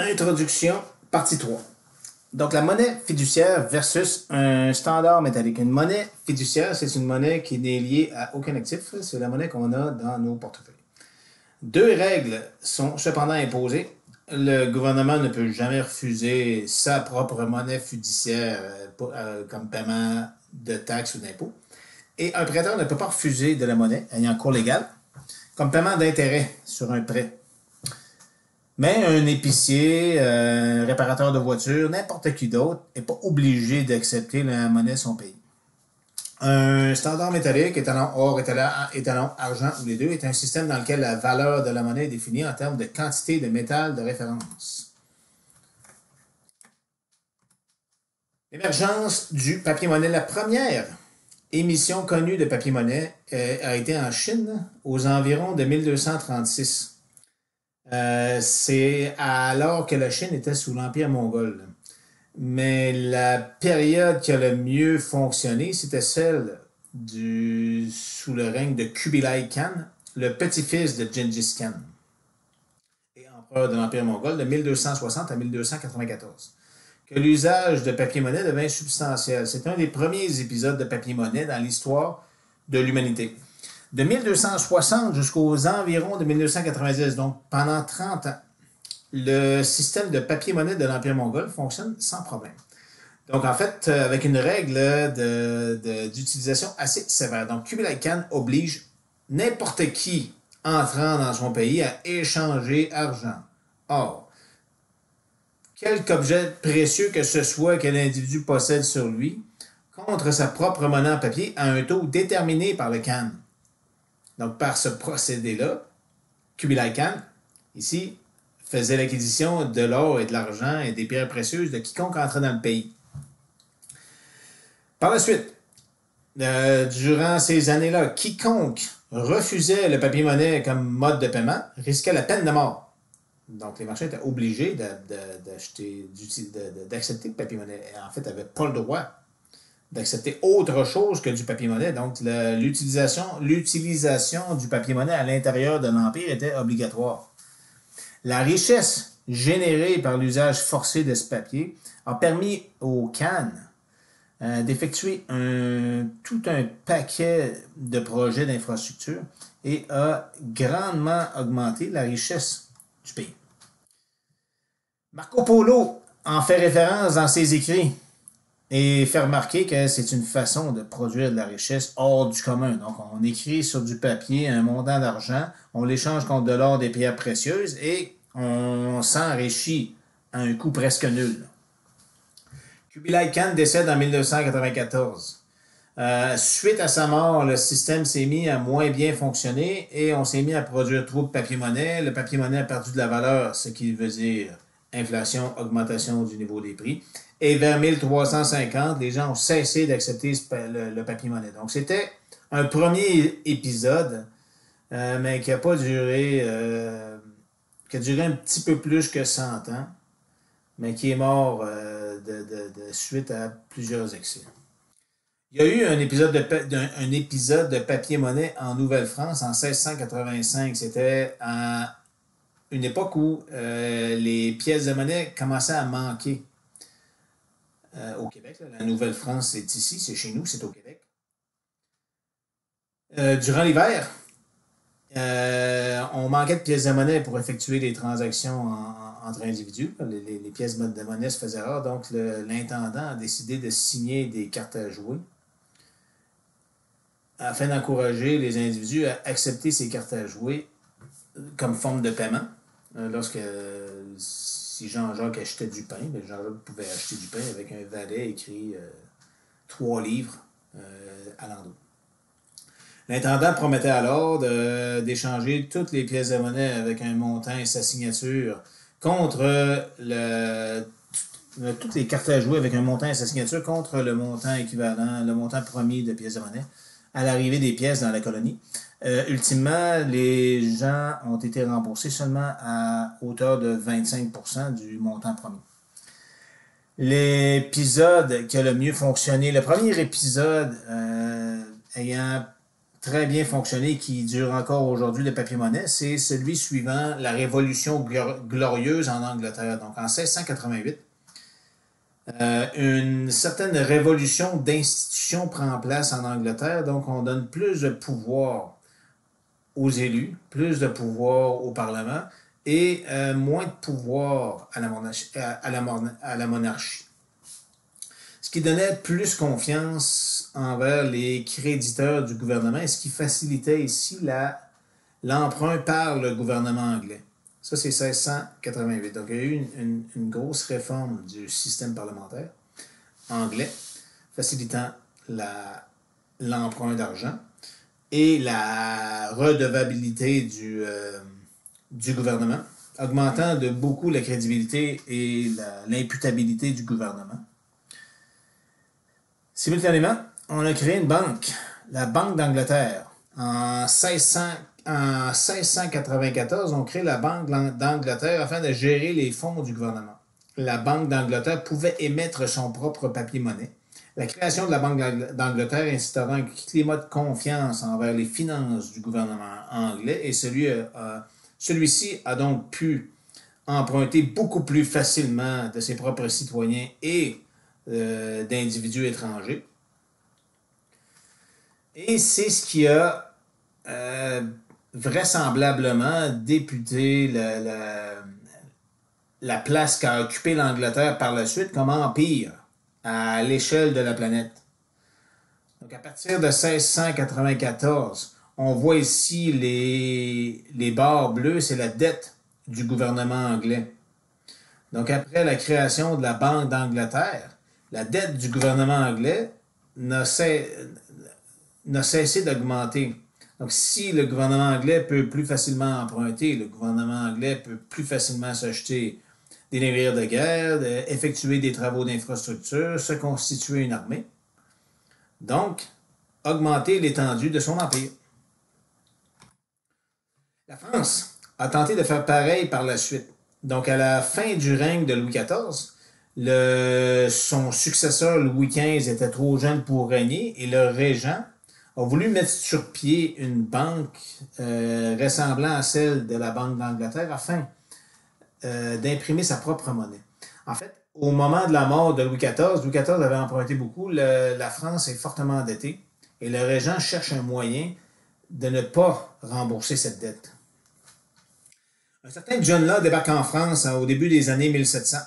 Introduction, partie 3. Donc, la monnaie fiduciaire versus un standard métallique. Une monnaie fiduciaire, c'est une monnaie qui n'est liée à aucun actif. C'est la monnaie qu'on a dans nos portefeuilles. Deux règles sont cependant imposées. Le gouvernement ne peut jamais refuser sa propre monnaie fiduciaire comme paiement de taxes ou d'impôts. Et un prêteur ne peut pas refuser de la monnaie ayant cours légal comme paiement d'intérêt sur un prêt. Mais un épicier, un réparateur de voitures, n'importe qui d'autre n'est pas obligé d'accepter la monnaie de son pays. Un standard métallique, étalon or, étalon argent ou les deux, est un système dans lequel la valeur de la monnaie est définie en termes de quantité de métal de référence. L'émergence du papier-monnaie, la première émission connue de papier-monnaie a été en Chine aux environs de 1236. C'est alors que la Chine était sous l'Empire mongol. Mais la période qui a le mieux fonctionné, c'était celle sous le règne de Kubilai Khan, le petit-fils de Gengis Khan, et empereur de l'Empire mongol de 1260 à 1294, que l'usage de papier-monnaie devint substantiel. C'est un des premiers épisodes de papier-monnaie dans l'histoire de l'humanité. De 1260 jusqu'aux environs de 1990, donc pendant 30 ans, le système de papier-monnaie de l'Empire mongol fonctionne sans problème. Donc, en fait, avec une règle d'utilisation assez sévère. Donc, Kubilai Khan oblige n'importe qui entrant dans son pays à échanger argent. Or, quelque objet précieux que ce soit que l'individu possède sur lui, contre sa propre monnaie en papier à un taux déterminé par le Khan. Donc, par ce procédé-là, Kubilai Khan, ici, faisait l'acquisition de l'or et de l'argent et des pierres précieuses de quiconque entrait dans le pays. Par la suite, durant ces années-là, quiconque refusait le papier-monnaie comme mode de paiement risquait la peine de mort. Donc, les marchands étaient obligés d'accepter le papier-monnaie. En fait, ils n'avaient pas le droit d'accepter autre chose que du papier-monnaie. Donc, l'utilisation du papier-monnaie à l'intérieur de l'Empire était obligatoire. La richesse générée par l'usage forcé de ce papier a permis au Khan d'effectuer tout un paquet de projets d'infrastructure et a grandement augmenté la richesse du pays. Marco Polo en fait référence dans ses écrits et fait remarquer que c'est une façon de produire de la richesse hors du commun. Donc, on écrit sur du papier un montant d'argent, on l'échange contre de l'or, des pierres précieuses et on s'enrichit à un coût presque nul. Kubilai Khan décède en 1994. Suite à sa mort, le système s'est mis à moins bien fonctionner et on s'est mis à produire trop de papier-monnaie. Le papier-monnaie a perdu de la valeur, ce qui veut dire inflation, augmentation du niveau des prix. Et vers 1350, les gens ont cessé d'accepter le papier-monnaie. Donc, c'était un premier épisode, mais qui a pas duré, qui a duré un petit peu plus que 100 ans, mais qui est mort de suite à plusieurs excès. Il y a eu un épisode de papier-monnaie en Nouvelle-France en 1685. C'était à une époque où les pièces de monnaie commençaient à manquer. Au Québec. Là. La Nouvelle-France, c'est ici, c'est chez nous, c'est au Québec. Durant l'hiver, on manquait de pièces de monnaie pour effectuer les transactions entre individus. Les pièces de monnaie se faisaient rares, donc l'intendant a décidé de signer des cartes à jouer afin d'encourager les individus à accepter ces cartes à jouer comme forme de paiement. Si Jean-Jacques achetait du pain, Jean-Jacques pouvait acheter du pain avec un valet écrit 3 livres à l'endos. L'intendant promettait alors d'échanger toutes les pièces de monnaie avec un montant et sa signature contre toutes les cartes à jouer avec un montant et sa signature contre le montant équivalent, le montant promis de pièces de monnaie à l'arrivée des pièces dans la colonie. Ultimement, les gens ont été remboursés seulement à hauteur de 25% du montant promis. L'épisode qui a le mieux fonctionné, le premier épisode ayant très bien fonctionné, qui dure encore aujourd'hui, le papier-monnaie, c'est celui suivant la Révolution glorieuse en Angleterre. Donc en 1688, une certaine révolution d'institutions prend place en Angleterre. Donc on donne plus de pouvoir aux élus, plus de pouvoir au Parlement et moins de pouvoir à la monarchie. Ce qui donnait plus confiance envers les créditeurs du gouvernement et ce qui facilitait ici l'emprunt par le gouvernement anglais. Ça, c'est 1688. Donc, il y a eu une grosse réforme du système parlementaire anglais, facilitant l'emprunt d'argent et la redevabilité du gouvernement, augmentant de beaucoup la crédibilité et l'imputabilité du gouvernement. Simultanément, on a créé une banque, la Banque d'Angleterre. En 1694, on crée la Banque d'Angleterre afin de gérer les fonds du gouvernement. La Banque d'Angleterre pouvait émettre son propre papier-monnaie. La création de la Banque d'Angleterre instaura un climat de confiance envers les finances du gouvernement anglais et celui-ci a donc pu emprunter beaucoup plus facilement de ses propres citoyens et d'individus étrangers. Et c'est ce qui a vraisemblablement député la place qu'a occupée l'Angleterre par la suite comme empire à l'échelle de la planète. Donc à partir de 1694, on voit ici les barres bleues, c'est la dette du gouvernement anglais. Donc après la création de la Banque d'Angleterre, la dette du gouvernement anglais n'a cessé d'augmenter. Donc, si le gouvernement anglais peut plus facilement emprunter, le gouvernement anglais peut plus facilement s'acheter des navires de guerre, effectuer des travaux d'infrastructure, se constituer une armée. Donc, augmenter l'étendue de son empire. La France a tenté de faire pareil par la suite. Donc, à la fin du règne de Louis XIV, son successeur Louis XV était trop jeune pour régner et le régent a voulu mettre sur pied une banque ressemblant à celle de la Banque d'Angleterre afin d'imprimer sa propre monnaie. En fait, au moment de la mort de Louis XIV avait emprunté beaucoup, la France est fortement endettée et le régent cherche un moyen de ne pas rembourser cette dette. Un certain John Law débarque en France au début des années 1700.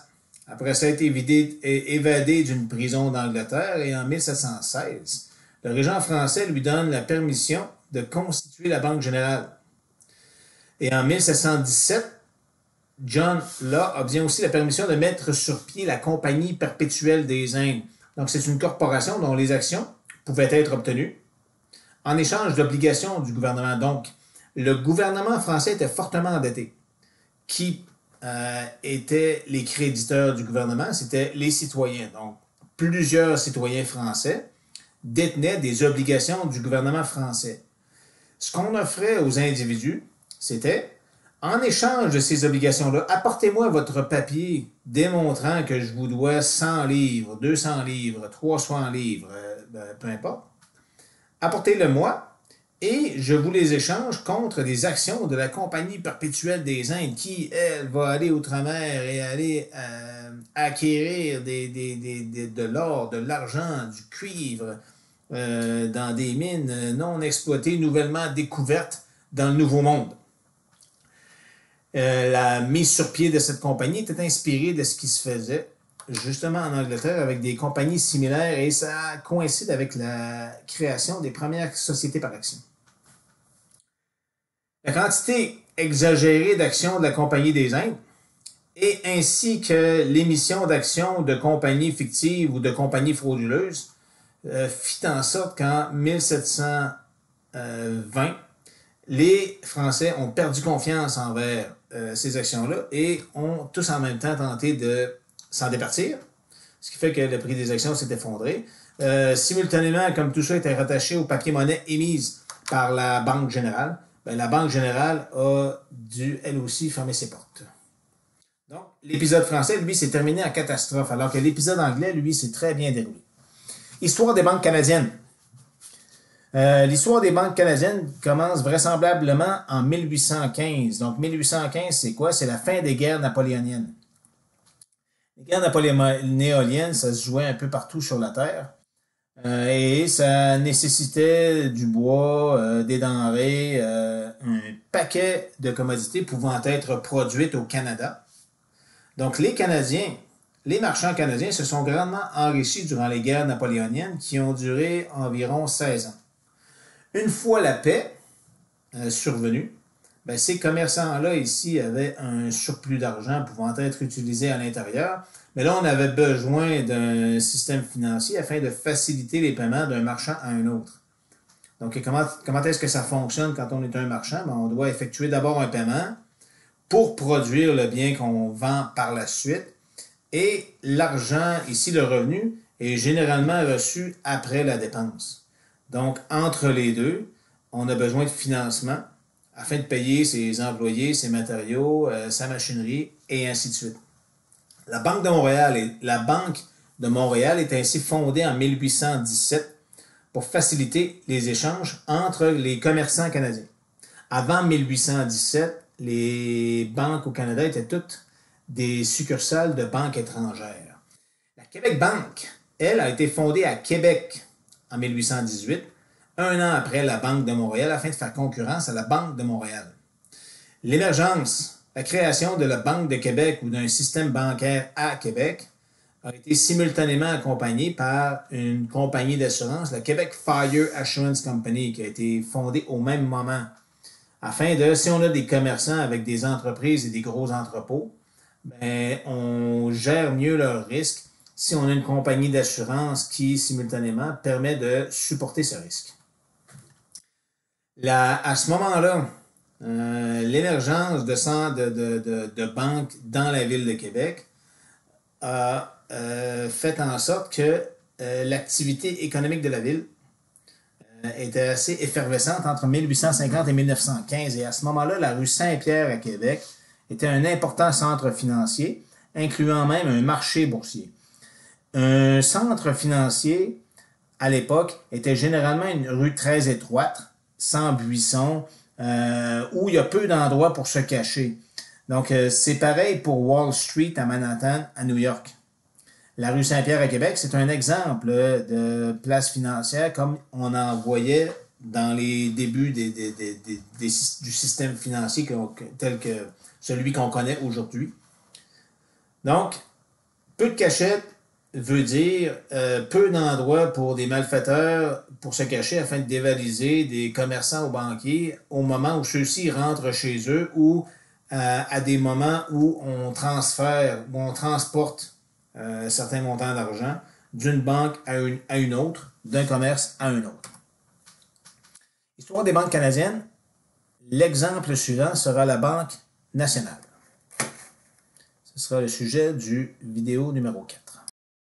Après ça a été évadé d'une prison d'Angleterre et en 1716, le régent français lui donne la permission de constituer la Banque générale. Et en 1717, John Law obtient aussi la permission de mettre sur pied la Compagnie perpétuelle des Indes. Donc c'est une corporation dont les actions pouvaient être obtenues en échange d'obligations du gouvernement. Donc le gouvernement français était fortement endetté. Qui étaient les créditeurs du gouvernement? C'était les citoyens. Donc plusieurs citoyens français détenaient des obligations du gouvernement français. Ce qu'on offrait aux individus, c'était, en échange de ces obligations-là, apportez-moi votre papier démontrant que je vous dois 100 livres, 200 livres, 300 livres, peu importe. Apportez-le-moi et je vous les échange contre des actions de la Compagnie perpétuelle des Indes qui, elle, va aller outre-mer et aller acquérir de l'or, de l'argent, du cuivre, dans des mines non exploitées, nouvellement découvertes dans le Nouveau Monde. La mise sur pied de cette compagnie était inspirée de ce qui se faisait justement en Angleterre avec des compagnies similaires et ça coïncide avec la création des premières sociétés par actions. La quantité exagérée d'actions de la Compagnie des Indes et ainsi que l'émission d'actions de compagnies fictives ou de compagnies frauduleuses fit en sorte qu'en 1720, les Français ont perdu confiance envers ces actions-là et ont tous en même temps tenté de s'en départir, ce qui fait que le prix des actions s'est effondré. Simultanément, comme tout ça était rattaché au papier-monnaie émise par la Banque générale, la Banque générale a dû, elle aussi, fermer ses portes. Donc, l'épisode français, lui, s'est terminé en catastrophe, alors que l'épisode anglais, lui, s'est très bien déroulé. Histoire des banques canadiennes. L'histoire des banques canadiennes commence vraisemblablement en 1815. Donc 1815, c'est quoi? C'est la fin des guerres napoléoniennes. Les guerres napoléoniennes, ça se jouait un peu partout sur la Terre. Et ça nécessitait du bois, des denrées, un paquet de commodités pouvant être produites au Canada. Donc les Canadiens, les marchands canadiens se sont grandement enrichis durant les guerres napoléoniennes qui ont duré environ 16 ans. Une fois la paix survenue, ben, ces commerçants-là ici avaient un surplus d'argent pouvant être utilisé à l'intérieur, mais là on avait besoin d'un système financier afin de faciliter les paiements d'un marchand à un autre. Donc comment est-ce que ça fonctionne quand on est un marchand? Ben, on doit effectuer d'abord un paiement pour produire le bien qu'on vend par la suite. Et l'argent, ici le revenu, est généralement reçu après la dépense. Donc, entre les deux, on a besoin de financement afin de payer ses employés, ses matériaux, sa machinerie, et ainsi de suite. La Banque de Montréal est ainsi fondée en 1817 pour faciliter les échanges entre les commerçants canadiens. Avant 1817, les banques au Canada étaient toutes des succursales de banques étrangères. La Québec Bank, elle, a été fondée à Québec en 1818, un an après la Banque de Montréal, afin de faire concurrence à la Banque de Montréal. L'émergence, la création de la Banque de Québec ou d'un système bancaire à Québec a été simultanément accompagnée par une compagnie d'assurance, la Québec Fire Assurance Company, qui a été fondée au même moment, afin de, si on a des commerçants avec des entreprises et des gros entrepôts, ben, on gère mieux leurs risques si on a une compagnie d'assurance qui, simultanément, permet de supporter ce risque. À ce moment-là, l'émergence de banques dans la ville de Québec a fait en sorte que l'activité économique de la ville était assez effervescente entre 1850 et 1915. Et à ce moment-là, la rue Saint-Pierre à Québec était un important centre financier, incluant même un marché boursier. Un centre financier, à l'époque, était généralement une rue très étroite, sans buissons, où il y a peu d'endroits pour se cacher. Donc, c'est pareil pour Wall Street à Manhattan, à New York. La rue Saint-Pierre à Québec, c'est un exemple de place financière comme on en voyait dans les débuts du système financier tel que celui qu'on connaît aujourd'hui. Donc, peu de cachettes veut dire peu d'endroits pour des malfaiteurs pour se cacher afin de dévaliser des commerçants ou banquiers au moment où ceux-ci rentrent chez eux ou à des moments où on transfère, où on transporte certains montants d'argent d'une banque à une autre, d'un commerce à un autre. Histoire des banques canadiennes, l'exemple suivant sera la Banque nationale. Ce sera le sujet du vidéo numéro 4.